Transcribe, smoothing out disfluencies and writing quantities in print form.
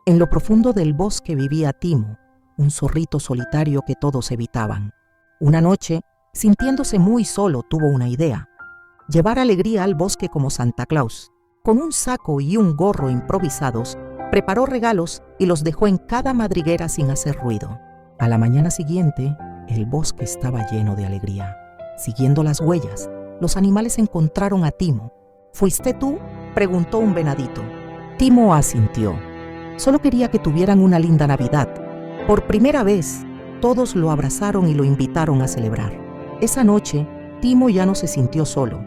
En lo profundo del bosque vivía Timo, un zorrito solitario que todos evitaban. Una noche, sintiéndose muy solo, tuvo una idea: llevar alegría al bosque como Santa Claus. Con un saco y un gorro improvisados, preparó regalos y los dejó en cada madriguera sin hacer ruido. A la mañana siguiente, el bosque estaba lleno de alegría. Siguiendo las huellas, los animales encontraron a Timo. ¿Fuiste tú?, preguntó un venadito. Timo asintió. Solo quería que tuvieran una linda Navidad. Por primera vez, todos lo abrazaron y lo invitaron a celebrar. Esa noche, Timo ya no se sintió solo.